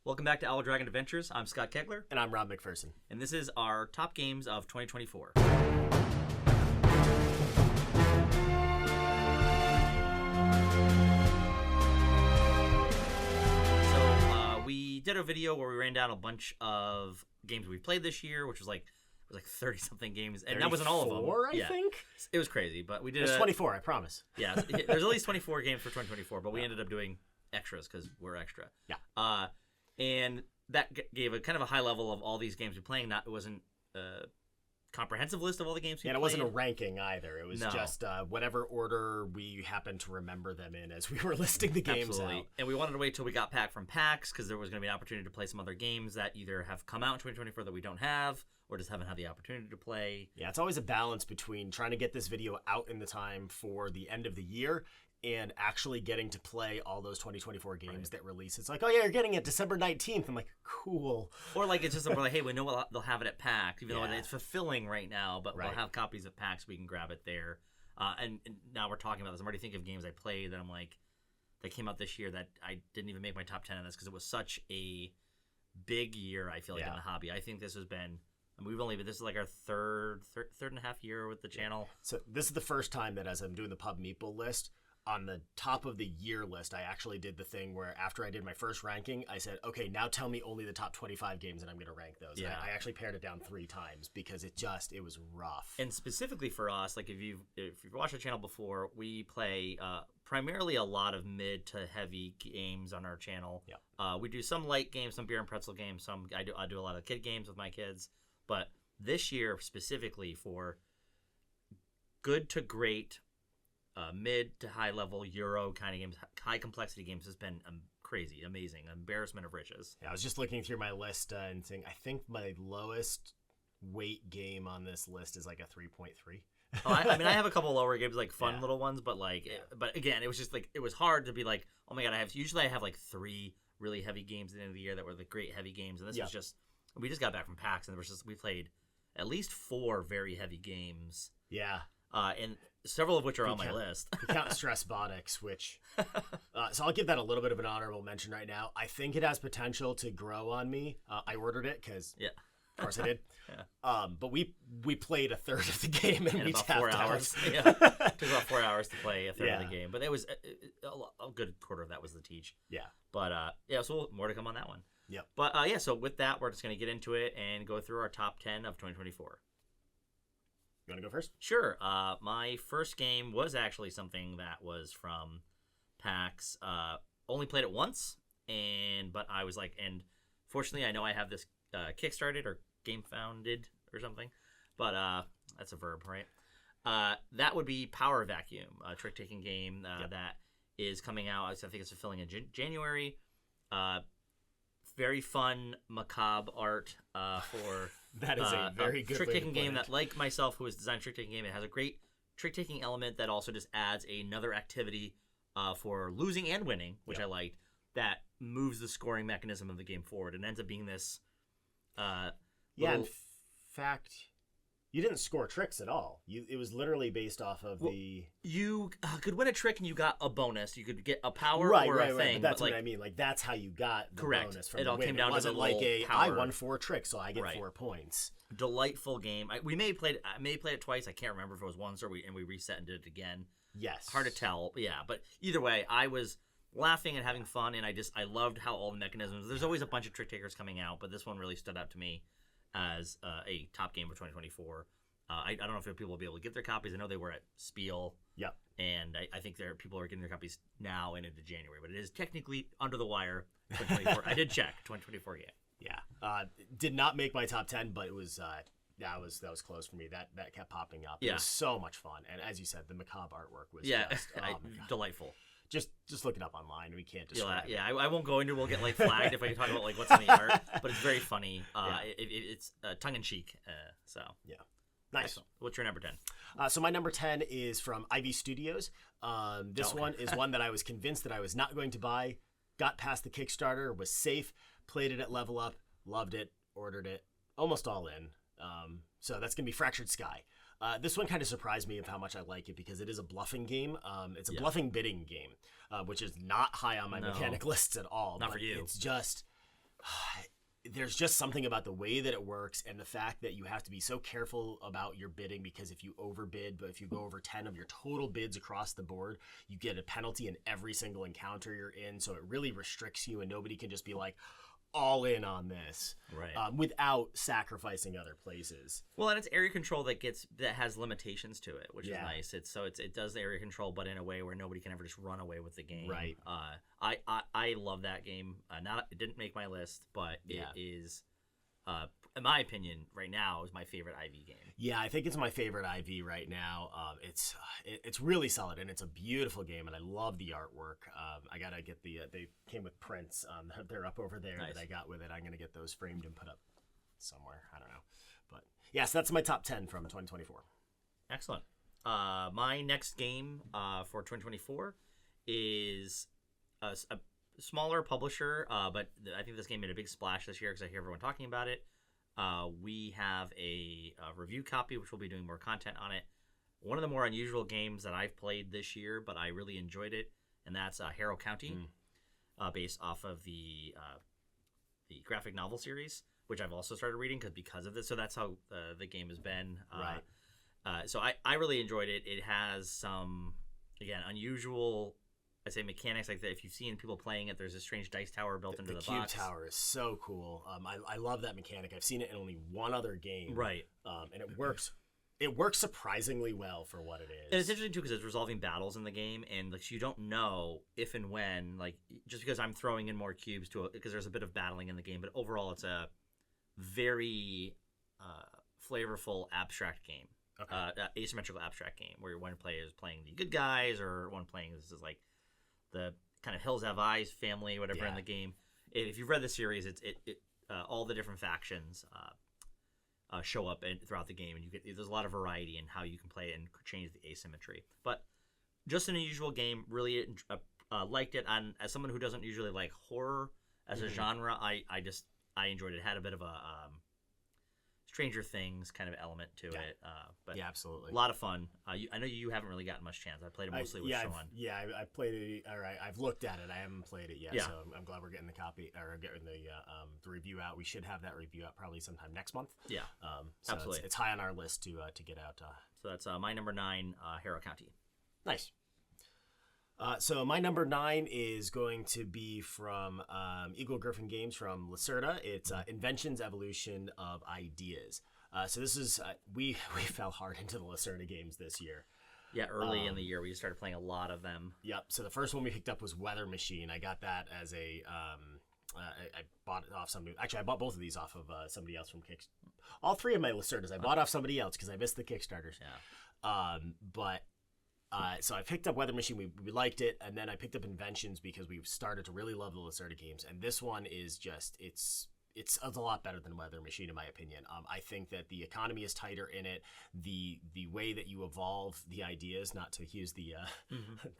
Welcome back to OwlDragon Adventures. I'm Scott Kegler. And I'm Rob McPherson. And this is our top games of 2024. We did a video where we ran down a bunch of games we played this year, which was like 30-something games, and that wasn't all of them. I think? It was crazy, but we did It was 24, I promise. Yeah, there's at least 24 games for 2024, but we ended up doing extras because we're extra. Yeah. And that gave a kind of a high level of all these games we're playing. It wasn't a comprehensive list of all the games we played. And it wasn't a ranking either. It was No. just whatever order we happened to remember them in as we were listing the games Absolutely. out. And we wanted to wait till we got back from PAX because there was going to be an opportunity to play some other games that either have come out in 2024 that we don't have or just haven't had the opportunity to play. Yeah, it's always a balance between trying to get this video out in the time for the end of the year and actually getting to play all those 2024 games that release. It's like, oh yeah, you're getting it December 19th. I'm like, cool. Or like it's just like, hey, we know they'll have it at PAX, even though it's fulfilling right now, but we'll have copies at PAX, we can grab it there. And now we're talking about this. I'm already thinking of games I played that I'm like, that came out this year that I didn't even make my top 10 on this because it was such a big year, I feel like, in the hobby. I think this has been, this is like our third and a half year with the channel. So this is the first time that as I'm doing the Pub Meeple list, on the top of the year list, I actually did the thing where after I did my first ranking, I said, okay, now tell me only the top 25 games and I'm going to rank those. Yeah. I actually pared it down 3 times because it was rough. And specifically for us, like if you've watched the channel before, we play primarily a lot of mid to heavy games on our channel. Yeah. We do some light games, some beer and pretzel games. I do a lot of kid games with my kids. But this year specifically for good to great, mid to high level Euro kind of games, high complexity games has been crazy, amazing, embarrassment of riches. Yeah, I was just looking through my list and saying I think my lowest weight game on this list is like a 3.3. I mean, I have a couple lower games, like fun little ones, but but again, it was just like it was hard to be like, oh my god, I have like 3 really heavy games at the end of the year that were the great heavy games, and this was just we just got back from PAX and we played at least 4 very heavy games. Yeah. And several of which are on my list. We count Stress Bonics, which... so I'll give that a little bit of an honorable mention right now. I think it has potential to grow on me. I ordered it because... Yeah. Of course I did. But we played a third of the game and we about tapped 4 hours. out. Yeah. It took about 4 hours to play a third of the game. But it was a good quarter of that was the teach. Yeah. But so more to come on that one. Yep. But so with that, we're just going to get into it and go through our top 10 of 2024. You want to go first? Sure. My first game was actually something that was from PAX. Only played it once, but I was like, and fortunately, I know I have this kickstarted or game founded or something, but that's a verb, right? That would be Power Vacuum, a trick-taking game that is coming out. I think it's fulfilling in January. Very fun, macabre art for... That is a very good trick-taking game that, like myself, who has designed a trick-taking game, it has a great trick-taking element that also just adds another activity for losing and winning, which I liked, that moves the scoring mechanism of the game forward. And ends up being this... in fact... You didn't score tricks at all. It was literally based off of the... You could win a trick and you got a bonus. You could get a power or a thing. Right. But that's what I mean. Like, that's how you got the bonus from it all the win. came down to the like power. I won 4 tricks, so I get 4 points. Delightful game. I may have played it twice. I can't remember if it was once or we reset and did it again. Yes. Hard to tell. Yeah, but either way, I was laughing and having fun, and I loved how all the mechanisms... There's always a bunch of trick takers coming out, but this one really stood out to me as a top game of 2024. I don't know if people will be able to get their copies. I know they were at Spiel. Yeah. And I think people are getting their copies now and into January. But it is technically under the wire 2024. I did check 2024 game. Yeah. Did not make my top 10, but it was that was close for me. That kept popping up. It was so much fun. And as you said, the macabre artwork was just delightful. Just look it up online. We can't describe it. I won't go into. We'll get flagged if I talk about what's in the art. But it's very funny. It's tongue in cheek. So yeah. Nice. Excellent. What's your number 10? So my number 10 is from Ivy Studios. This one is one that I was convinced that I was not going to buy. Got past the Kickstarter, was safe, played it at Level Up, loved it, ordered it, almost all in. So that's going to be Fractured Sky. This one kind of surprised me of how much I like it because it is a bluffing game. It's a bluffing bidding game, which is not high on my mechanic lists at all. Not for you. It's just... there's just something about the way that it works and the fact that you have to be so careful about your bidding, because if you overbid, but if you go over 10 of your total bids across the board, you get a penalty in every single encounter you're in. So it really restricts you, and nobody can just be like all in on this, right? Without sacrificing other places. Well, and it's area control that has limitations to it, which is nice. It does the area control, but in a way where nobody can ever just run away with the game. Right. I love that game. It didn't make my list, but it is, in my opinion, right now is my favorite IV game. Yeah, I think it's my favorite IV right now. It's really solid, and it's a beautiful game, and I love the artwork. I gotta get they came with prints. They're up over there that I got with it. I'm gonna get those framed and put up somewhere. I don't know, but yes, that's my top 10 from 2024. Excellent. My next game for 2024 is a smaller publisher, but I think this game made a big splash this year because I hear everyone talking about it. We have a review copy, which we'll be doing more content on it. One of the more unusual games that I've played this year, but I really enjoyed it, and that's Harrow County, based off of the graphic novel series, which I've also started reading because of this. So that's how the game has been. Right. So I really enjoyed it. It has some, again, unusual, I say, mechanics. Like if you've seen people playing it, there's a strange dice tower built into the cube box. tower is so cool. I love that mechanic. I've seen it in only one other game. Right. And it works. It works surprisingly well for what it is. And it's interesting too because it's resolving battles in the game, and like you don't know if and when, like just because I'm throwing in more cubes because there's a bit of battling in the game, but overall it's a very flavorful abstract game. Okay. Asymmetrical abstract game where one player is playing the good guys, or one playing this is like the kind of Hills Have Eyes family, whatever in the game. If you've read the series, it all the different factions show up throughout the game, and there's a lot of variety in how you can play it and change the asymmetry. But just an unusual game. Really liked it. And as someone who doesn't usually like horror as a genre, I enjoyed it. It had a bit of a Stranger Things kind of element to it. But yeah, absolutely. A lot of fun. I know you haven't really gotten much chance. I played it mostly with Sean. I played it. All right, I've looked at it. I haven't played it yet, so I'm glad we're getting the copy or getting the review out. We should have that review out probably sometime next month. Yeah, so absolutely. It's high on our list to get out. So that's my number 9, Harrow County. Nice. So my number 9 is going to be from Eagle Griffin Games from Lacerda. It's Inventions, Evolution of Ideas. So this is we fell hard into the Lacerda games this year. Yeah, early in the year we started playing a lot of them. Yep. So the first one we picked up was Weather Machine. I got that as a I bought it off somebody. Actually, I bought both of these off of somebody else from Kickstarter. All 3 of my Lacerdas I bought off somebody else because I missed the Kickstarters. Yeah. So I picked up Weather Machine. We liked it, and then I picked up Inventions because we started to really love the Lacerda games. And this one is just it's a lot better than Weather Machine in my opinion. I think that the economy is tighter in it. The way that you evolve the ideas, not to use the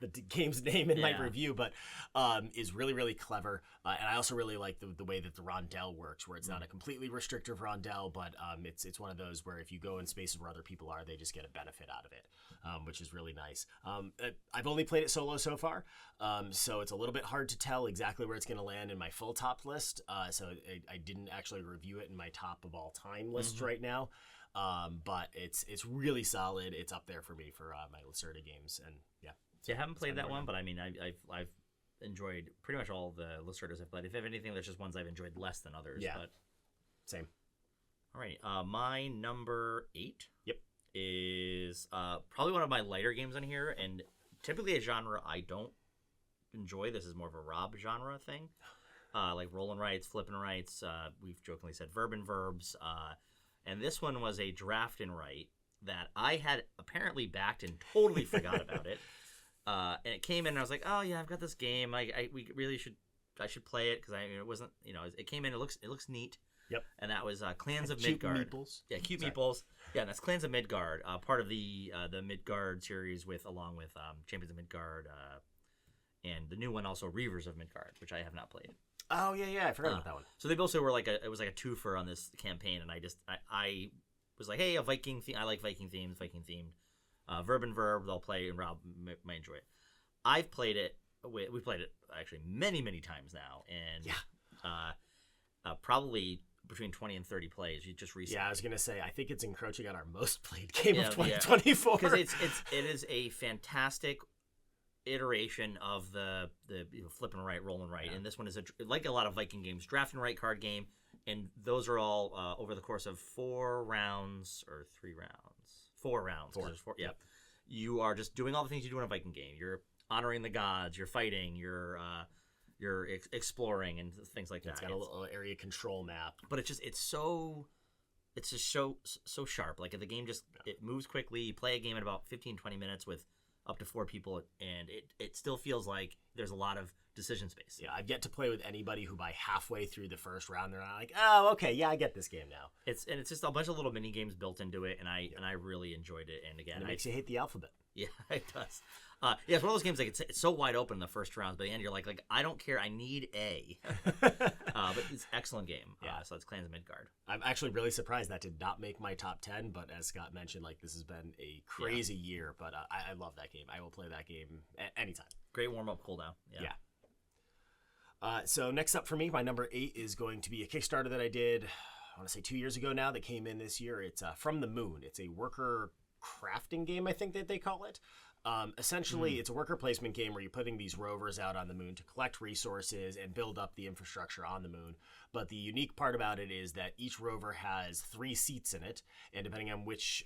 the game's name in my review, but is really, really clever. And I also really like the way that the rondel works, where it's not a completely restrictive rondel, but it's one of those where if you go in spaces where other people are, they just get a benefit out of it, which is really nice. I've only played it solo so far, so it's a little bit hard to tell exactly where it's going to land in my full top list. So I didn't actually review it in my top of all time list right now, but it's really solid. It's up there for me for my Lacerda games, and I haven't played that one, but I mean I've enjoyed pretty much all the Lacerdas I've played. If anything, there's just ones I've enjoyed less than others. Yeah, but same. All right, my number 8. Yep. Is probably one of my lighter games on here, and typically a genre I don't enjoy. This is more of a Rob genre thing. Like rolling rights, flipping rights. We've jokingly said verb and verbs. And this one was a draft and write that I had apparently backed and totally forgot about it. And it came in and I was like, oh yeah, I've got this game. I should play it because it wasn't, it came in. It looks neat. Yep. And that was Clans of Cute Midgard. Meeples. Yeah, Cute Meeples. Yeah, and that's Clans of Midgard, part of the Midgard series along with Champions of Midgard, and the new one also Reavers of Midgard, which I have not played. Oh yeah, I forgot about that one. So they both were it was like a twofer on this campaign, and I was like, hey, a Viking theme. I like Viking themed. Verb and verb, they'll play, and Rob might enjoy it. I've played it. We played it actually many times now, and probably between 20 and 30 plays. You just recently. Yeah, I was gonna say I think it's encroaching on our most played game of 2024. Because it is a fantastic iteration of the flip and right, roll and right, and this one is like a lot of Viking games, draft and right card game, and those are all over the course of 4 rounds or 3 rounds, 4 rounds. 4. There's 4. Yeah, you are just doing all the things you do in a Viking game. You're honoring the gods. You're fighting. You're exploring and things like that. It's got a little area control map, but it's just so sharp. Like the game just it moves quickly. You play a game in about 15-20 minutes with up to 4 people, and it still feels like there's a lot of decision space. Yeah, I've yet to play with anybody who by halfway through the first round they're not like, oh, okay, yeah, I get this game now. It's just a bunch of little mini games built into it, and I really enjoyed it. And again, it makes you hate the alphabet. Yeah, it does. Yeah, it's one of those games like it's so wide open in the first rounds, but at the end you're like I don't care, I need A. But it's an excellent game. Yeah, so it's Clans of Midgard. I'm actually really surprised that did not make my top 10, but as Scott mentioned, like this has been a crazy year, but I love that game. I will play that game anytime. Great warm-up cooldown. Yeah. So next up for me, my number 8 is going to be a Kickstarter that I did, I want to say 2 years ago now, that came in this year. It's From the Moon. It's a worker crafting game, I think that they call it. Essentially, it's a worker placement game where you're putting these rovers out on the moon to collect resources and build up the infrastructure on the moon. But the unique part about it is that each rover has 3 seats in it, and depending on which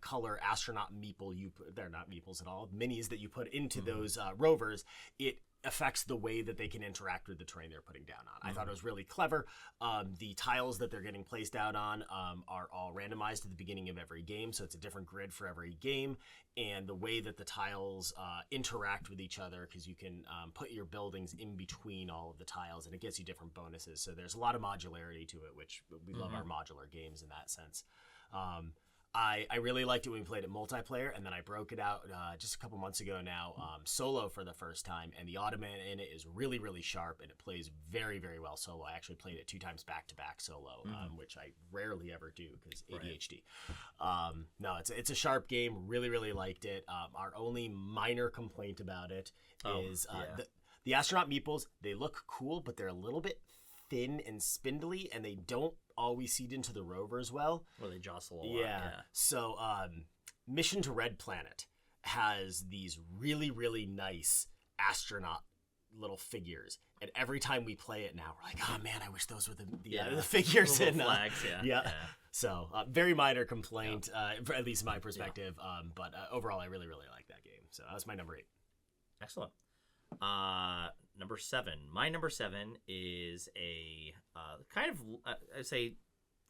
color astronaut meeple they're not meeples at all, minis that you put into those rovers, it affects the way that they can interact with the terrain they're putting down on. I thought it was really clever. The tiles that they're getting placed out on are all randomized at the beginning of every game, so it's a different grid for every game, and the way that the tiles interact with each other, because you can put your buildings in between all of the tiles, and it gets you different bonuses. So there's a lot of modularity to it, which we love our modular games in that sense. I really liked it when we played it multiplayer, and then I broke it out just a couple months ago now, solo for the first time, and the ottoman in it is really, really sharp, and it plays very, very well solo. I actually played it 2 times back-to-back solo, which I rarely ever do because ADHD. No, it's a sharp game. Really, really liked it. Our only minor complaint about it is the astronaut meeples, they look cool, but they're a little bit thin and spindly, and they don't always seed into the rover as well. Or they jostle a lot. Yeah. So Mission to Red Planet has these really, really nice astronaut little figures, and every time we play it now, we're like, oh man, I wish those were the figures in flags. So very minor complaint, for at least my perspective. But overall, I really, really like that game. So that was my number 8. Excellent. Number 7. My number 7 is a kind of, I'd say,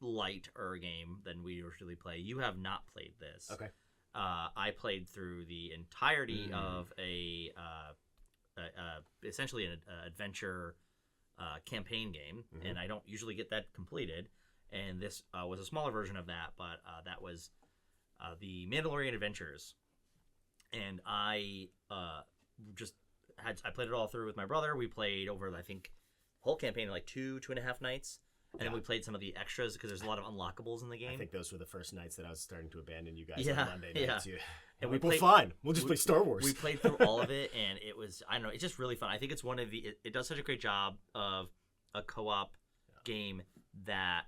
lighter game than we usually play. You have not played this. Okay. I played through the entirety of essentially an adventure campaign game, and I don't usually get that completed. And this was a smaller version of that, but that was the Mandalorian Adventures. And I I played it all through with my brother. We played over, I think, the whole campaign in like 2.5 nights. And then we played some of the extras because there's a lot of unlockables in the game. I think those were the first nights that I was starting to abandon you guys on Monday nights. And we're fine. We'll just play Star Wars. We played through all of it, and it was, I don't know, it's just really fun. I think it's one of the, it does such a great job of a co-op game that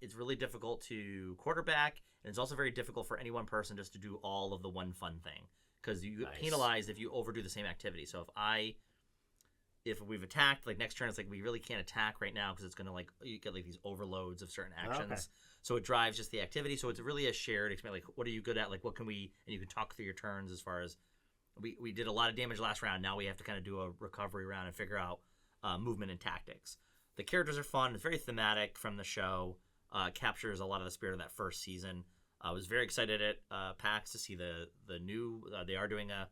it's really difficult to quarterback, and it's also very difficult for any one person just to do all of the one fun thing. Because you get penalized if you overdo the same activity. So if we've attacked, like next turn, it's like we really can't attack right now because it's going to you get like these overloads of certain actions. Okay. So it drives just the activity. So it's really a shared experience. Like, what are you good at? Like, what can we, and you can talk through your turns as far as, we did a lot of damage last round. Now we have to kind of do a recovery round and figure out movement and tactics. The characters are fun. It's very thematic from the show. Captures a lot of the spirit of that first season. I was very excited at PAX to see the new. They are doing a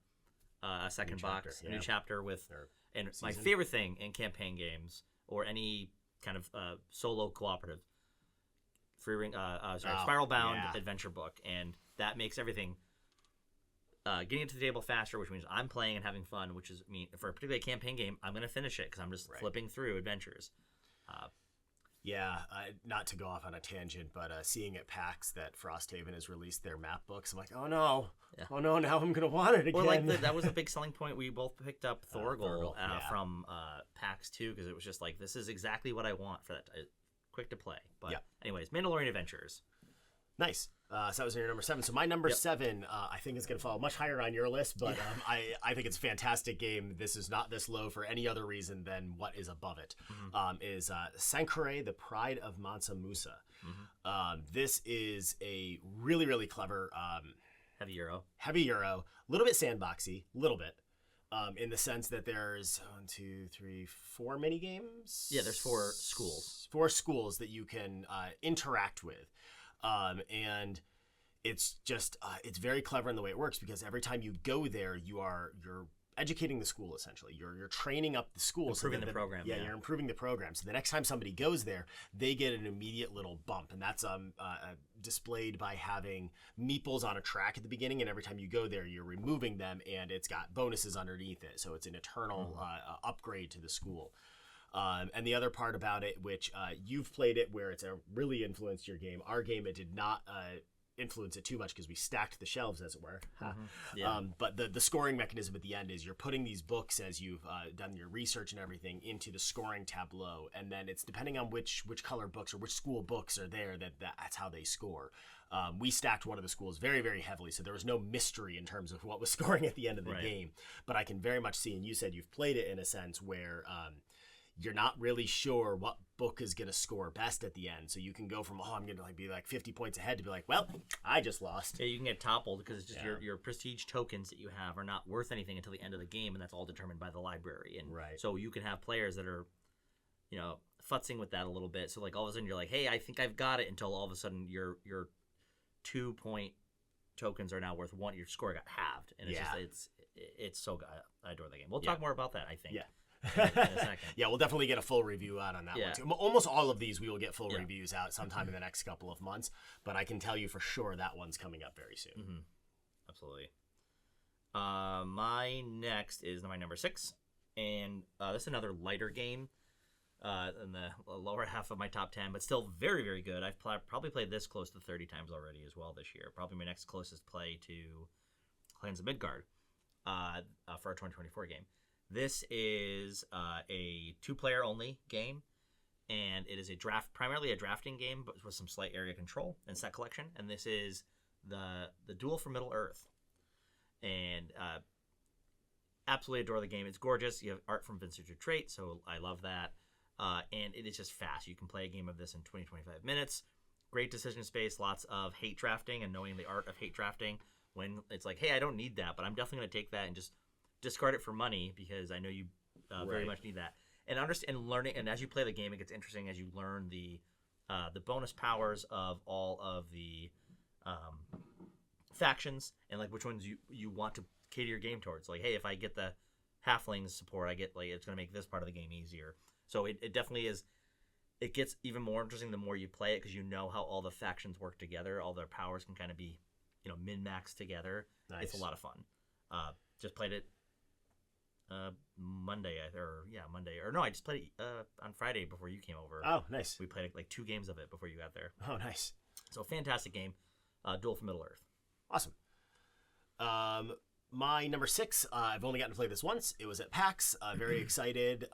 second box, a new chapter with. And my favorite thing in campaign games or any kind of solo cooperative, Spiral Bound adventure book, and that makes everything getting into the table faster, which means I'm playing and having fun. Which is for a particularly campaign game, I'm going to finish it because I'm just flipping through adventures. Not to go off on a tangent, but seeing at PAX that Frosthaven has released their map books, I'm like, oh no, now I'm gonna want it again. Or like that was a big selling point. We both picked up Thorgal from PAX too, because it was just like, this is exactly what I want for that. quick to play. But Yeah. anyways, Mandalorian Adventures. Nice. So that was your number 7. So my number 7, I think is going to fall much higher on your list, but I think it's a fantastic game. This is not this low for any other reason than what is above it. Is Sankore, the Pride of Mansa Musa. This is a really, really clever Heavy Euro. a little bit sandboxy, little bit. In the sense that there's 1, 2, 3, 4 mini games. Yeah, there's 4 schools. 4 schools that you can interact with. And it's just it's very clever in the way it works, because every time you go there, you're educating the school, essentially. You're training up the school, improving the program. Yeah, you're improving the program. So the next time somebody goes there, they get an immediate little bump, and that's displayed by having meeples on a track at the beginning. And every time you go there, you're removing them, and it's got bonuses underneath it. So it's an eternal upgrade to the school. And the other part about it, which you've played it, where it's really influenced your game. Our game, it did not influence it too much because we stacked the shelves, as it were. But the scoring mechanism at the end is you're putting these books, as you've done your research and everything, into the scoring tableau. And then it's depending on which color books or which school books are there, that's how they score. We stacked one of the schools very, very heavily, so there was no mystery in terms of what was scoring at the end of the game. But I can very much see, and you said you've played it in a sense where you're not really sure what book is going to score best at the end. So you can go from, I'm going to be 50 points ahead, to be like, well, I just lost. Yeah, you can get toppled because it's just your prestige tokens that you have are not worth anything until the end of the game, and that's all determined by the library. And so you can have players that are, futzing with that a little bit. So all of a sudden you're like, hey, I think I've got it, until all of a sudden your 2-point tokens are now worth 1. Your score got halved, and it's so good. I adore the game. We'll talk more about that, I think. Yeah. In a second. Yeah, we'll definitely get a full review out on that one too. Almost all of these we will get full reviews out sometime in the next couple of months, but I can tell you for sure that one's coming up very soon. Absolutely. My next is my number 6, and this is another lighter game in the lower half of my top 10, but still very, very good. I've probably played this close to 30 times already as well this year. Probably my next closest play to Clans of Midgard for our 2024 game. This is a 2-player only game, and it is primarily a drafting game, but with some slight area control and set collection. And this is the Duel for Middle Earth, and absolutely adore the game. It's gorgeous. You have art from Vincent Dutrait, so I love that. And it is just fast. You can play a game of this in 20-25 minutes. Great decision space. Lots of hate drafting and knowing the art of hate drafting. When it's like, hey, I don't need that, but I'm definitely going to take that and just discard it for money, because I know you very much need that. And understand, learning, and as you play the game, it gets interesting as you learn the bonus powers of all of the factions, and which ones you want to cater your game towards. Hey, if I get the halflings support, I get it's going to make this part of the game easier. So it definitely is. It gets even more interesting the more you play it, because you know how all the factions work together. All their powers can kind of be min-max together. Nice. It's a lot of fun. Just played it Monday, I just played it on Friday before you came over. Oh, nice. We played 2 games of it before you got there. Oh, nice. So fantastic game. Duel for Middle Earth. Awesome. My number 6, I've only gotten to play this once. It was at PAX. Very excited,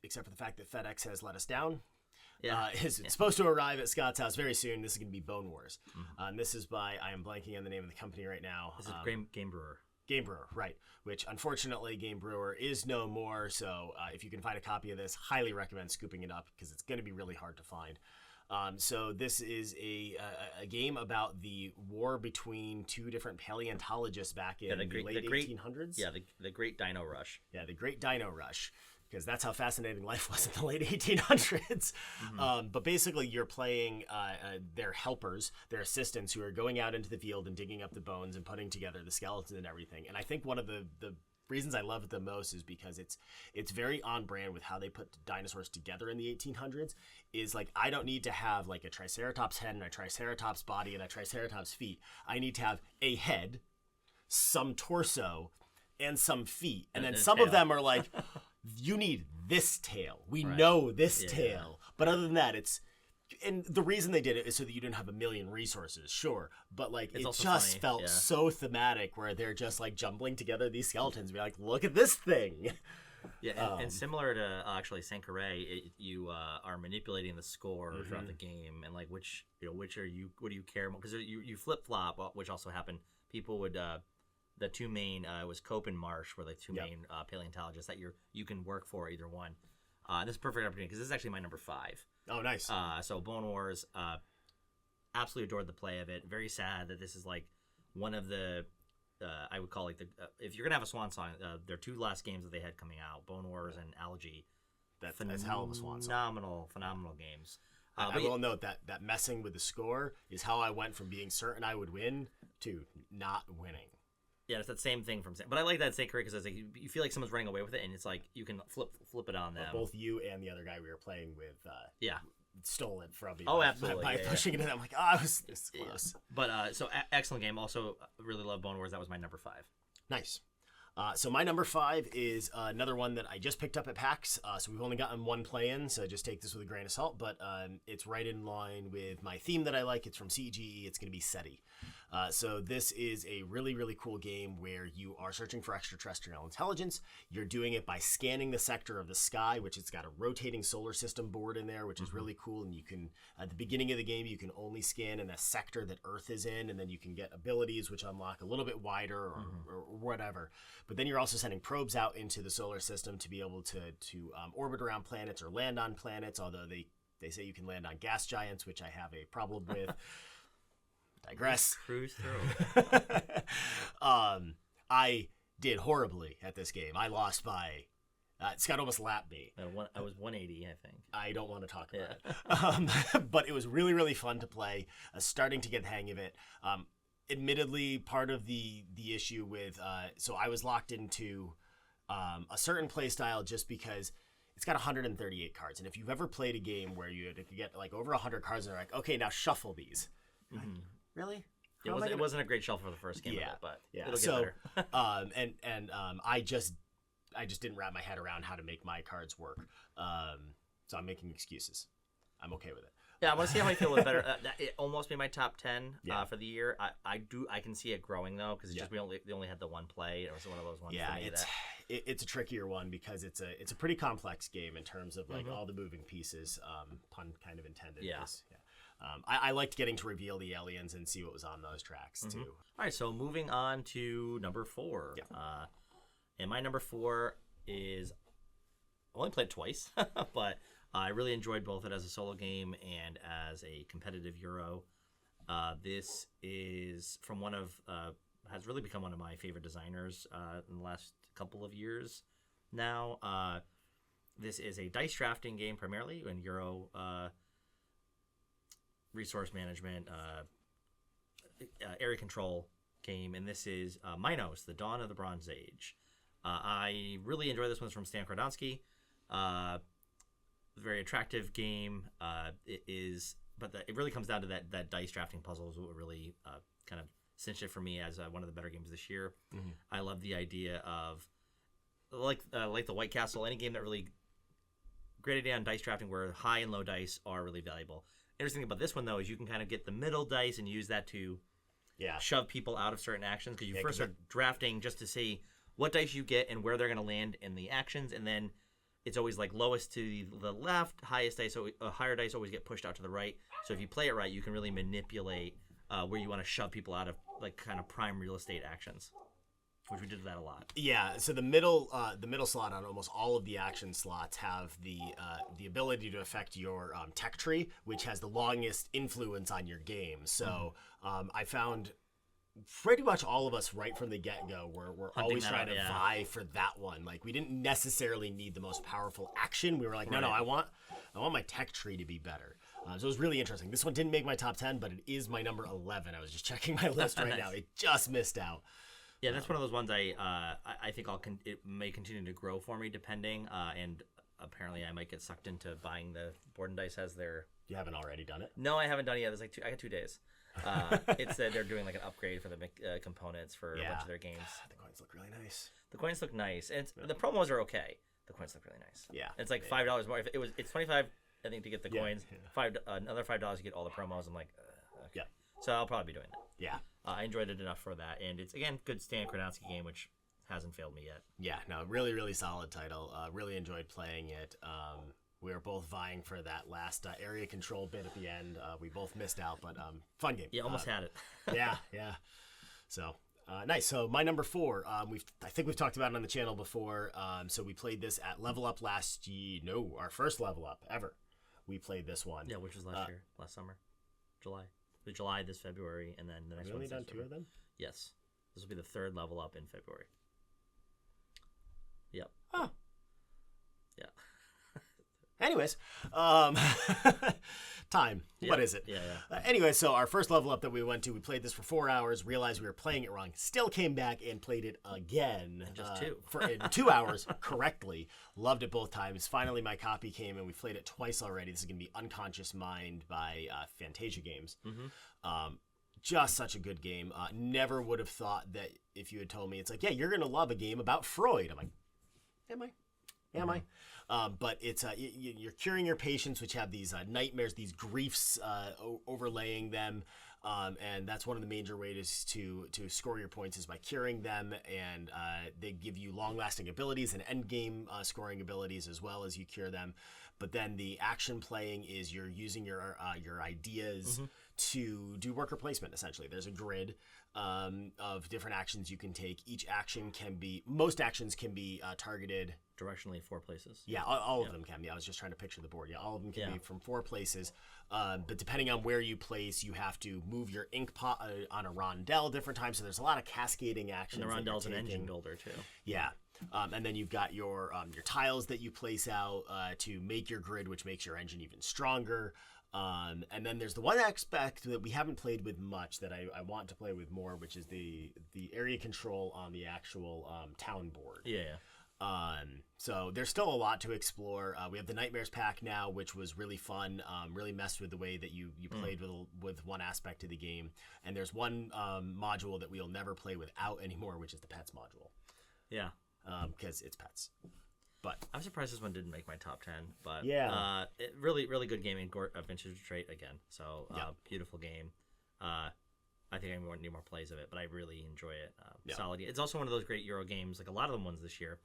except for the fact that FedEx has let us down. It's supposed to arrive at Scott's house very soon. This is going to be Bone Wars. This is by, I am blanking on the name of the company right now. This is Game Brewer. Game Brewer, right. Which, unfortunately, Game Brewer is no more. So if you can find a copy of this, highly recommend scooping it up, because it's going to be really hard to find. So this is a game about the war between 2 different paleontologists back in the late 1800s. Yeah, the Great Dino Rush. Yeah, the Great Dino Rush, because that's how fascinating life was in the late 1800s. But basically, you're playing their helpers, their assistants, who are going out into the field and digging up the bones and putting together the skeletons and everything. And I think one of the reasons I love it the most is because it's very on brand with how they put dinosaurs together in the 1800s. Is I don't need to have a Triceratops head and a Triceratops body and a Triceratops feet. I need to have a head, some torso, and some feet. And then some of them are you need this tail. We know this tail. But other than that, and the reason they did it is so that you didn't have a million resources, sure. But it just felt so thematic, where they're just jumbling together these skeletons and be look at this thing. Yeah, and similar to actually Sankore, you are manipulating the score throughout the game, and like which are you? What do you care more? Because you flip flop, which also happened. People would the two main was Cope and Marsh were the two main paleontologists that you can work for either one. This is a perfect opportunity because this is actually my number 5. Oh, nice. So Bone Wars, absolutely adored the play of it. Very sad that this is like one of the I would call like the if you're gonna have a swan song, their 2 last games that they had coming out, Bone Wars and Algae. That's hell of a swan song. Phenomenal games. I will note that messing with the score is how I went from being certain I would win to not winning. Yeah, it's that same thing from. But I like that Sankore because like, you feel like someone's running away with it, and it's like you can flip it on them. Well, both you and the other guy we were playing with. Stole it from me. Absolutely. By pushing it in, I'm like, I was this close. Yeah. But so excellent game. Also, really love Bone Wars. That was my number 5. Nice. So my number 5 is another one that I just picked up at PAX. So we've only gotten one play-in, so just take this with a grain of salt. But it's right in line with my theme that I like. It's from CGE. It's going to be SETI. So this is a really, really cool game where you are searching for extraterrestrial intelligence. You're doing it by scanning the sector of the sky, which it's got a rotating solar system board in there, which is really cool. And you can, at the beginning of the game, you can only scan in a sector that Earth is in, and then you can get abilities which unlock a little bit wider or whatever. But then you're also sending probes out into the solar system to be able to orbit around planets or land on planets, although they say you can land on gas giants, which I have a problem with. Digress. Cruise through. I did horribly at this game. I lost by... Scott almost lapped me. I was 180, I think. I don't want to talk about it. But it was really, really fun to play. Starting to get the hang of it. Admittedly, part of the issue with... so I was locked into a certain play style just because it's got 138 cards. And if you've ever played a game where you get like over 100 cards and they're like, okay, now shuffle these. Mm-hmm. Really? It wasn't a great shuffle for the first game of it, but it'll get better. I just didn't wrap my head around how to make my cards work. So I'm making excuses. I'm okay with it. Yeah, I want to see how I feel with better. It almost made my top 10 for the year. I can see it growing though because they only had the one play. It was one of those ones. Yeah, it's a trickier one because it's a pretty complex game in terms of like all the moving pieces. Pun kind of intended. Yeah. I liked getting to reveal the aliens and see what was on those tracks too. All right, so moving on to number 4. Yeah. And my number 4 is I only played twice, but I really enjoyed both it as a solo game and as a competitive Euro. This is from has really become one of my favorite designers in the last couple of years now. This is a dice drafting game primarily in Euro. Resource management, area control game, and this is Minos, The Dawn of the Bronze Age. I really enjoy this one. It's from Stan Kordonsky. Very attractive game. It really comes down to that dice drafting puzzle is what really kind of cinched it for me as one of the better games this year. I love the idea of like the White Castle, any game that really great idea on dice drafting where high and low dice are really valuable. Interesting about this one though is you can kind of get the middle dice and use that to shove people out of certain actions because you first are drafting just to see what dice you get and where they're going to land in the actions, and then it's always like lowest to the left, highest dice, so higher dice always get pushed out to the right. So if you play it right, you can really manipulate where you want to shove people out of like kind of prime real estate actions. Which we did that a lot. Yeah, so the middle slot on almost all of the action slots have the ability to affect your tech tree, which has the longest influence on your game. So I found pretty much all of us right from the get-go we're always trying to vie for that one. Like we didn't necessarily need the most powerful action. We were like, no, I want my tech tree to be better. So it was really interesting. This one didn't make my top 10, but it is my number 11. I was just checking my list right now. It just missed out. Yeah, that's one of those ones I think it may continue to grow for me depending, and apparently I might get sucked into buying the Board and Dice as their... You haven't already done it? No, I haven't done it yet. I got 2 days. It's they're doing like an upgrade for the components for a bunch of their games. The coins look really nice. The coins look nice, and the promos are okay. The coins look really nice. Yeah, it's like $5 more. It's $25, I think, to get the coins. Another $5 to get all the promos. I'm like, okay. Yeah. So I'll probably be doing that. Yeah. I enjoyed it enough for that, and it's again good Stan Kordonsky game, which hasn't failed me yet. Yeah, no, really, really solid title. Really enjoyed playing it. We were both vying for that last area control bit at the end. We both missed out, but fun game. You almost had it. Yeah. So nice. So my number 4, I think we've talked about it on the channel before. So we played this at Level Up last year. No, our first Level Up ever. We played this one. Yeah, which was last year, last summer, July. It was July, this February, and then the next one. We've only done 2 of them. Yes, this will be the 3rd Level Up in February. Yep. Oh. Yeah. Anyways, time. Yeah. What is it? Yeah. Anyway, so our first Level Up that we went to, we played this for 4 hours, realized we were playing it wrong, still came back and played it again. Just 2. In 2 hours, correctly. Loved it both times. Finally, my copy came, and we played it twice already. This is going to be Unconscious Mind by Fantasia Games. Mm-hmm. Just such a good game. Never would have thought that if you had told me, it's like, yeah, you're going to love a game about Freud. I'm like, am I? But it's you're curing your patients, which have these nightmares, these griefs overlaying them, and that's one of the major ways to score your points is by curing them. And they give you long-lasting abilities and end-game scoring abilities as well as you cure them. But then the action playing is you're using your ideas to do worker placement. Essentially, there's a grid of different actions you can take. Most actions can be targeted Directionally 4 places. Yeah, all of them can be. I was just trying to picture the board. Yeah, all of them can be from 4 places. But depending on where you place, you have to move your ink pot on a rondelle different times. So there's a lot of cascading actions. And the rondelle's an engine builder too. Yeah. And then you've got your tiles that you place out to make your grid, which makes your engine even stronger. And then there's the one aspect that we haven't played with much that I want to play with more, which is the area control on the actual town board. Yeah. So there's still a lot to explore. We have the Nightmares pack now, which was really fun. Really messed with the way that you played with one aspect of the game. And there's one module that we'll never play without anymore, which is the pets module. Yeah. Because it's pets. But I'm surprised this one didn't make my top 10. But yeah, really, really good game in Vintage Trait again. So beautiful game. I think I need more plays of it, but I really enjoy it. Solid. It's also one of those great Euro games, like a lot of the ones this year.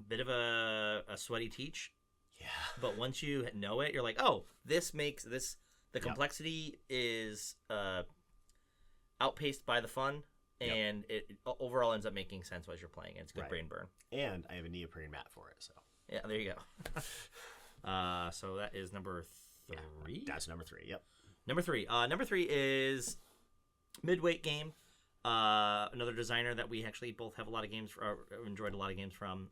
Bit of a sweaty teach. Yeah. But once you know it, you're like, oh, this makes this. The complexity is outpaced by the fun, and it overall ends up making sense as you're playing it. It's good brain burn. And I have a neoprene mat for it, so. Yeah, there you go. So that is number 3. Yeah, that's number 3. Yep. Number 3. Number 3 is Midweight game. Another designer that we actually both have a lot of games enjoyed a lot of games from.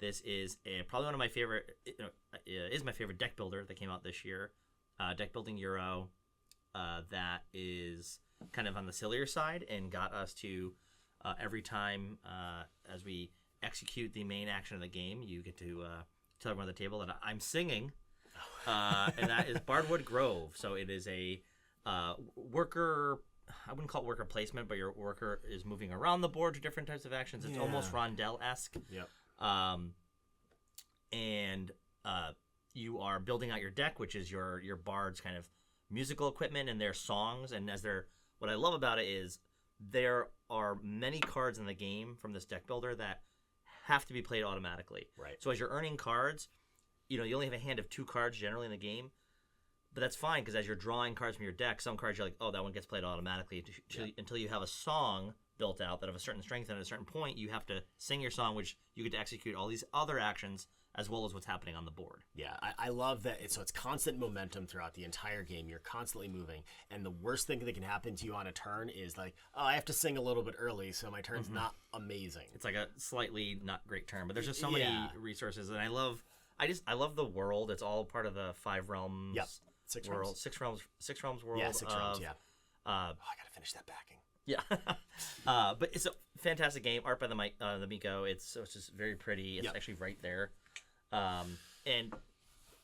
This is probably one of my favorite. Is my favorite deck builder that came out this year. Deck building Euro that is kind of on the sillier side and got us to every time as we execute the main action of the game, you get to tell everyone at the table that I'm singing, and that is Bardwood Grove. So it is a worker. I wouldn't call it worker placement, but your worker is moving around the board to different types of actions. It's almost rondelle-esque. Yep. And you are building out your deck, which is your bard's kind of musical equipment and their songs. And what I love about it is there are many cards in the game from this deck builder that have to be played automatically. Right. So as you're earning cards, you only have a hand of 2 cards generally in the game. But that's fine, because as you're drawing cards from your deck, some cards you're like, oh, that one gets played automatically until you have a song built out that of a certain strength, and at a certain point you have to sing your song, which you get to execute all these other actions as well as what's happening on the board. Yeah, I love that. It's constant momentum throughout the entire game. You're constantly moving, and the worst thing that can happen to you on a turn is like, oh, I have to sing a little bit early, so my turn's not amazing. It's like a slightly not great turn, but there's just so many resources, and I love the world. It's all part of the 5 realms. Yep. 6 world, realms. 6 realms world. Yeah, 6 realms. Yeah. I gotta finish that backing. Yeah, but it's a fantastic game. Art by the Miko. It's just very pretty. It's actually right there. And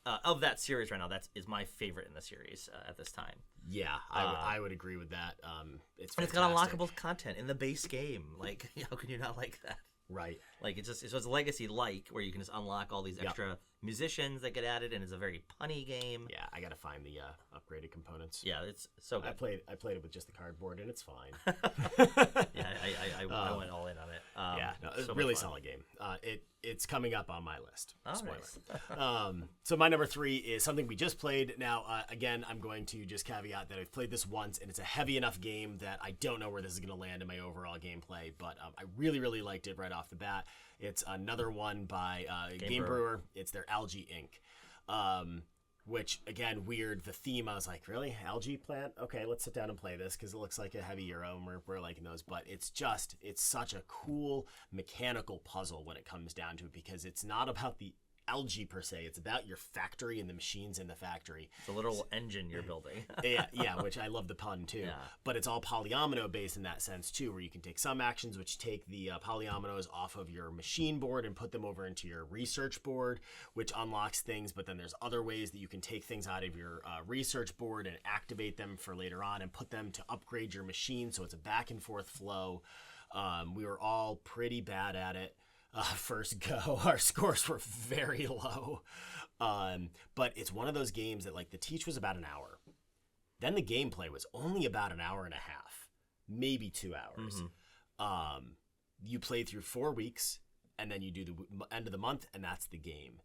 of that series right now, that is my favorite in the series at this time. Yeah, I would agree with that. It's got unlockable content in the base game. Like, how can you not like that? Right. Like it's legacy like where you can just unlock all these extra musicians that get added, and it's a very punny game. Yeah, I gotta find the upgraded components. Yeah, it's so good. I played it with just the cardboard, and it's fine. Yeah, I went all in on it. It's a really solid game. It's coming up on my list. Oh, Spoiler. nice. So my number 3 is something we just played. Now, again, I'm going to just caveat that I've played this once, and it's a heavy enough game that I don't know where this is going to land in my overall gameplay, but I really, really liked it right off the bat. It's another one by Game Brewer. It's their Algae Inc. Which, again, weird. The theme, I was like, really? Algae plant? Okay, let's sit down and play this because it looks like a heavy Euro, and we're liking those. But it's such a cool mechanical puzzle when it comes down to it because it's not about the algae per se. It's about your factory and the machines in the factory. It's a little engine you're building. yeah, which I love the pun too. Yeah. But it's all polyomino based in that sense too, where you can take some actions which take the polyominoes off of your machine board and put them over into your research board, which unlocks things. But then there's other ways that you can take things out of your research board and activate them for later on and put them to upgrade your machine. So it's a back and forth flow. We were all pretty bad at it. First go, our scores were very low, but it's one of those games that like the teach was about an hour, then the gameplay was only about an hour and a half, maybe 2 hours. You play through 4 weeks, and then you do the end of the month, and that's the game.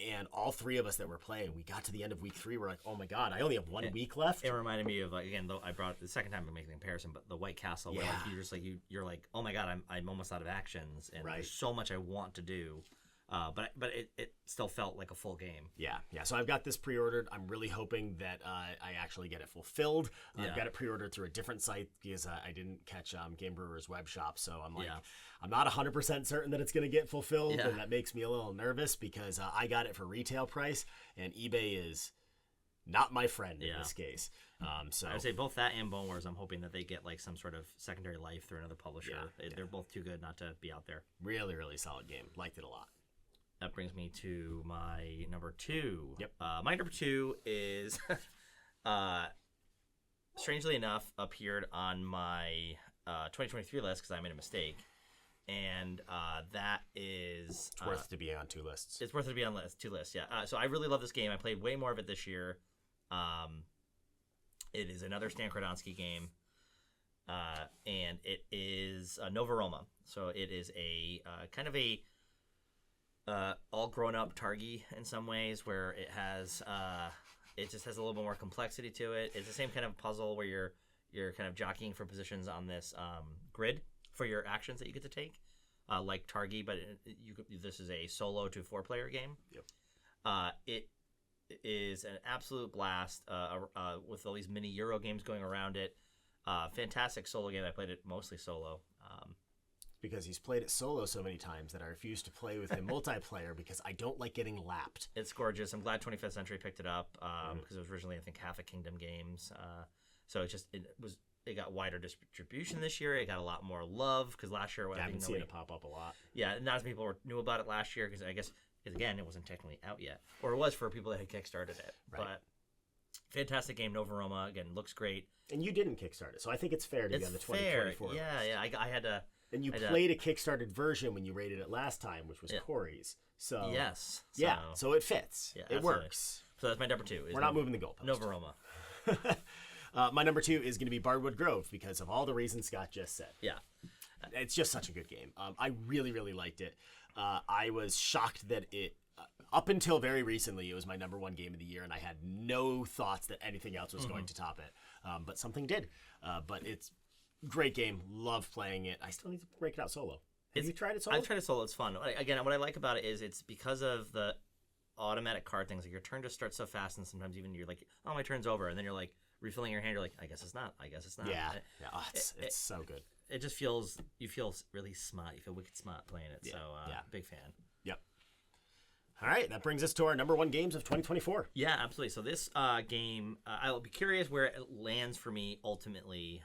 And all 3 of us that were playing, we got to the end of week 3. We're like, oh my god, I only have 1 week left. It reminded me of like again, though I brought it the second time I'm making the comparison, but the White Castle, where like you just like you're like, oh my god, I'm almost out of actions, and there's so much I want to do. But it still felt like a full game. Yeah. So I've got this pre-ordered. I'm really hoping that I actually get it fulfilled. I've got it pre-ordered through a different site because I didn't catch Game Brewer's web shop. So I'm like, I'm not 100% certain that it's going to get fulfilled, and that makes me a little nervous because I got it for retail price, and eBay is not my friend in this case. So I would say both that and Bone Wars, I'm hoping that they get like some sort of secondary life through another publisher. They're both too good not to be out there. Really, really solid game. Liked it a lot. That brings me to my number 2. Yep. My number 2 is, strangely enough, appeared on my 2023 list because I made a mistake. And that is... It's worth to be on 2 lists. It's worth to be on 2 lists, yeah. So I really love this game. I played way more of it this year. It is another Stan Kordonsky game. And it is Nova Roma. So it is a kind of a... all grown up Targi in some ways, where it has it just has a little bit more complexity to it. It's the same kind of puzzle where you're kind of jockeying for positions on this grid for your actions that you get to take, like Targi, but this is a solo to 4-player game. Yep. It is an absolute blast with all these mini Euro games going around it. Fantastic solo game. I played it mostly solo. Because he's played it solo so many times that I refuse to play with him multiplayer because I don't like getting lapped. It's gorgeous. I'm glad 25th Century picked it up because it was originally, I think, Half a Kingdom Games. So it got wider distribution this year. It got a lot more love because last year... I've been seeing it pop up a lot. Yeah, not as many people knew about it last year because I guess, again, it wasn't technically out yet. Or it was for people that had Kickstarted it. Right. But fantastic game, Nova Roma. Again, looks great. And you didn't Kickstart it, so I think it's fair to be on the 2024 list. Yeah, I had to... And you played a Kickstarted version when you rated it last time, which was Corey's. So yes. So it fits. Yeah, it works. So that's my number 2. We're not moving the goalpost. Nova Roma. My number 2 is going to be Bardwood Grove because of all the reasons Scott just said. Yeah. It's just such a good game. I really, really liked it. I was shocked that it... up until very recently, it was my number 1 game of the year, and I had no thoughts that anything else was going to top it. But something did. But it's... Great game. Love playing it. I still need to break it out solo. Have you tried it solo? I've tried it solo. It's fun. Again, what I like about it is it's because of the automatic card things. Like your turn just starts so fast, and sometimes even you're like, oh, my turn's over. And then you're like refilling your hand. You're like, I guess it's not. Yeah. Oh, it's so good. It just feels, you feel really smart. You feel wicked smart playing it. Yeah. So big fan. Yep. All right, that brings us to our number 1 games of 2024. Yeah, absolutely. So this game, I'll be curious where it lands for me ultimately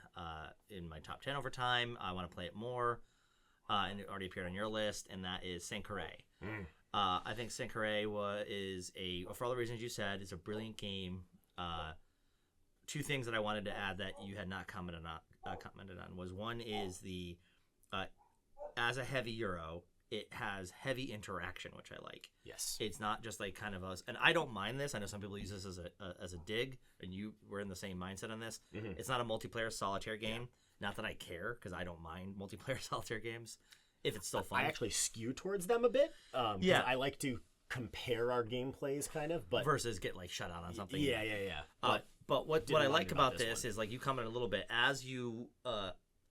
in my top 10 over time. I want to play it more, and it already appeared on your list, and that is Sankore. I think Sankore is for all the reasons you said, is a brilliant game. 2 things that I wanted to add that you had not commented on was one is the as a heavy Euro, it has heavy interaction, which I like. Yes. It's not just like kind of us, and I don't mind this. I know some people use this as a dig, and we're in the same mindset on this. Mm-hmm. It's not a multiplayer solitaire game. Not that I care, because I don't mind multiplayer solitaire games if it's still fun. I actually skew towards them a bit. Yeah. I like to compare our gameplays, kind of, but versus get like shut out on something. Yeah. But what I like about this is like you comment a little bit as you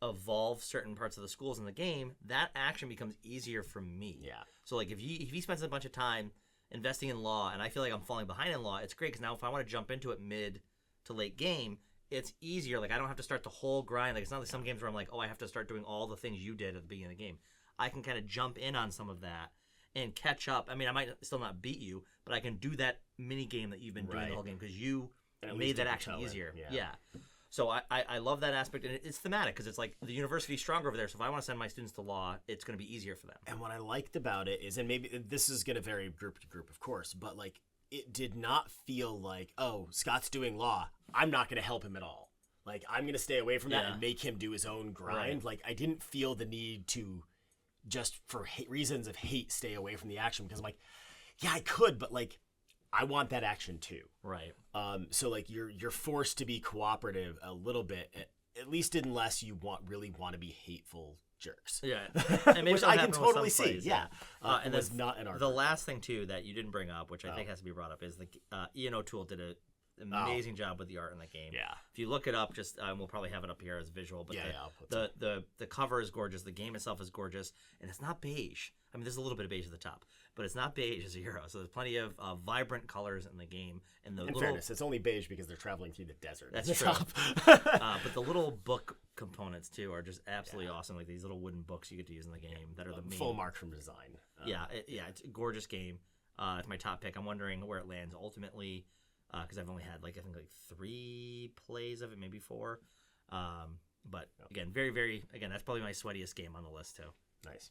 evolve certain parts of the schools in the game. That action becomes easier for me. Yeah. So like if he spends a bunch of time investing in law, and I feel like I'm falling behind in law, it's great because now if I want to jump into it mid to late game, it's easier. Like I don't have to start the whole grind. Like it's not like some games where I'm like, oh, I have to start doing all the things you did at the beginning of the game. I can kind of jump in on some of that and catch up. I mean, I might still not beat you, but I can do that mini game that you've been doing the whole game because you made that action easier. Yeah. So I love that aspect, and it's thematic because it's like the university's stronger over there. So if I want to send my students to law, it's going to be easier for them. And what I liked about it is, and maybe this is going to vary group to group, of course, but like it did not feel like, oh, Scott's doing law, I'm not going to help him at all. Like I'm going to stay away from that and make him do his own grind. Right. Like I didn't feel the need to just for reasons of hate stay away from the action because I'm like, yeah, I could, but like I want that action too. Right. So like you're forced to be cooperative a little bit, at least unless you really want to be hateful jerks. Yeah. And maybe which I can totally see. Yeah. And was not in our the last thing too that you didn't bring up, which I think has to be brought up, is the Ian O'Toole did an amazing job with the art in that game. Yeah. If you look it up, just we'll probably have it up here as visual, but I'll put the cover is gorgeous, the game itself is gorgeous, and it's not beige. I mean, there's a little bit of beige at the top, but it's not beige as a hero. So there's plenty of vibrant colors in the game. And in fairness, it's only beige because they're traveling through the desert. That's true. But the little book components too are just absolutely awesome. Like these little wooden books you get to use in the game that are the main. Full mark from design. It's a gorgeous game. It's my top pick. I'm wondering where it lands ultimately. Because I've only had I think 3 plays of it, maybe 4. But again, very, very, that's probably my sweatiest game on the list too. Nice.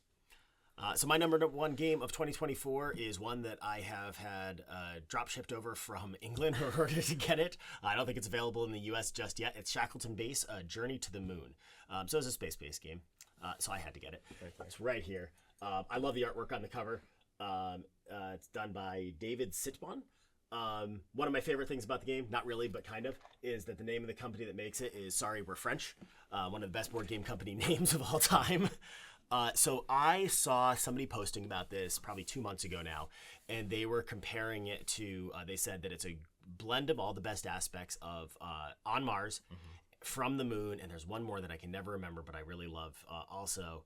So my number 1 game of 2024 is one that I have had drop shipped over from England in order to get it. I don't think it's available in the U.S. just yet. It's Shackleton Base, Journey to the Moon. So it's a space-based game. So I had to get it. It's right here. I love the artwork on the cover. It's done by David Sitbon. One of my favorite things about the game, not really, but kind of, is that the name of the company that makes it is Sorry We're French, one of the best board game company names of all time. So I saw somebody posting about this probably 2 months ago now, and they were comparing it to, they said that it's a blend of all the best aspects of On Mars, From the Moon, and there's one more that I can never remember, but I really love also.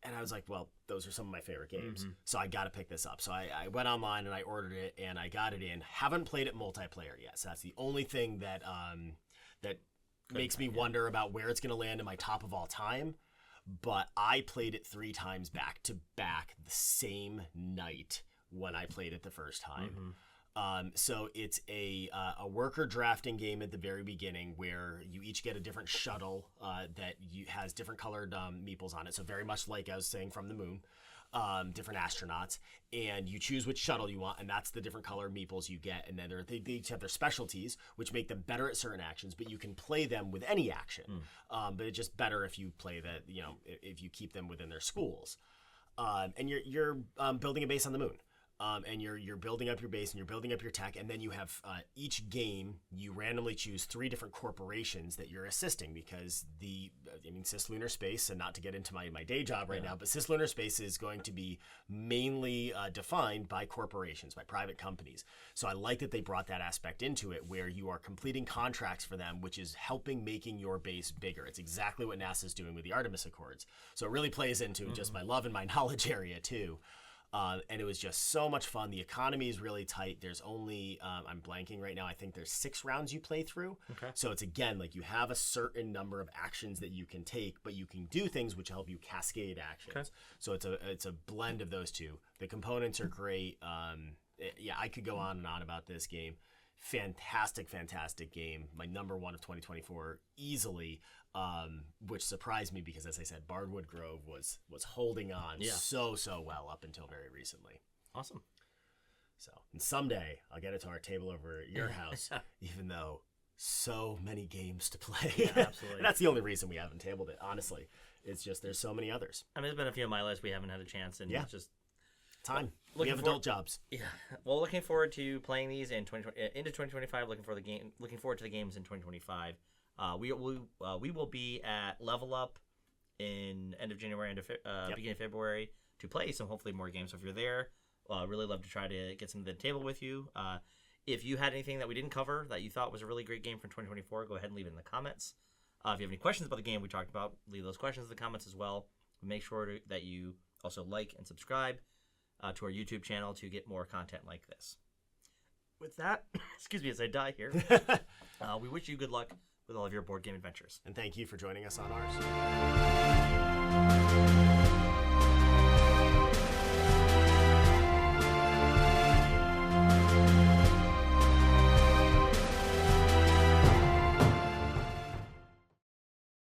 And I was like, well, those are some of my favorite games. So I got to pick this up. So I went online and I ordered it and I got it in. Haven't played it multiplayer yet. So that's the only thing that that makes me wonder about where it's going to land in my top of all time. But I played it 3 times back to back the same night when I played it the first time. So it's a worker drafting game at the very beginning where you each get a different shuttle that has different colored meeples on it. So very much like I was saying, From the Moon, different astronauts, and you choose which shuttle you want, and that's the different color meeples you get. And then they each have their specialties, which make them better at certain actions, but you can play them with any action. But it's just better if you play that, if you keep them within their schools. And you're building a base on the moon. And you're building up your base and you're building up your tech, and then you have each game you randomly choose 3 different corporations that you're assisting because cislunar space, and not to get into my day job right now, but cislunar space is going to be mainly defined by corporations, by private companies. So I like that they brought that aspect into it where you are completing contracts for them, which is helping making your base bigger. It's exactly what NASA's doing with the Artemis Accords. So it really plays into just my love and my knowledge area too. And it was just so much fun. The economy is really tight. There's only, I'm blanking right now, I think there's 6 rounds you play through. Okay. So it's, again, like you have a certain number of actions that you can take, but you can do things which help you cascade actions. Okay. So it's a blend of those two. The components are great. I could go on and on about this game. Fantastic game. My number 1 of 2024 easily, which surprised me because, as I said, Bardwood Grove was holding on so well up until very recently. Awesome. So, and someday I'll get it to our table over at your house, even though so many games to play. Yeah, absolutely. And that's the only reason we haven't tabled it, honestly. It's just there's so many others. I mean, there's been a few on my list we haven't had a chance, and it's just time. We have adult jobs. Yeah. Well, looking forward to playing these in into 2025. Looking forward to the games in 2025. We will be at Level Up in end of January, beginning of February to play some hopefully more games. So if you're there, really love to try to get some to the table with you. If you had anything that we didn't cover that you thought was a really great game from 2024, go ahead and leave it in the comments. If you have any questions about the game we talked about, leave those questions in the comments as well. Make sure that you also like and subscribe to our YouTube channel to get more content like this. With that, excuse me as I die here, we wish you good luck with all of your board game adventures. And thank you for joining us on ours.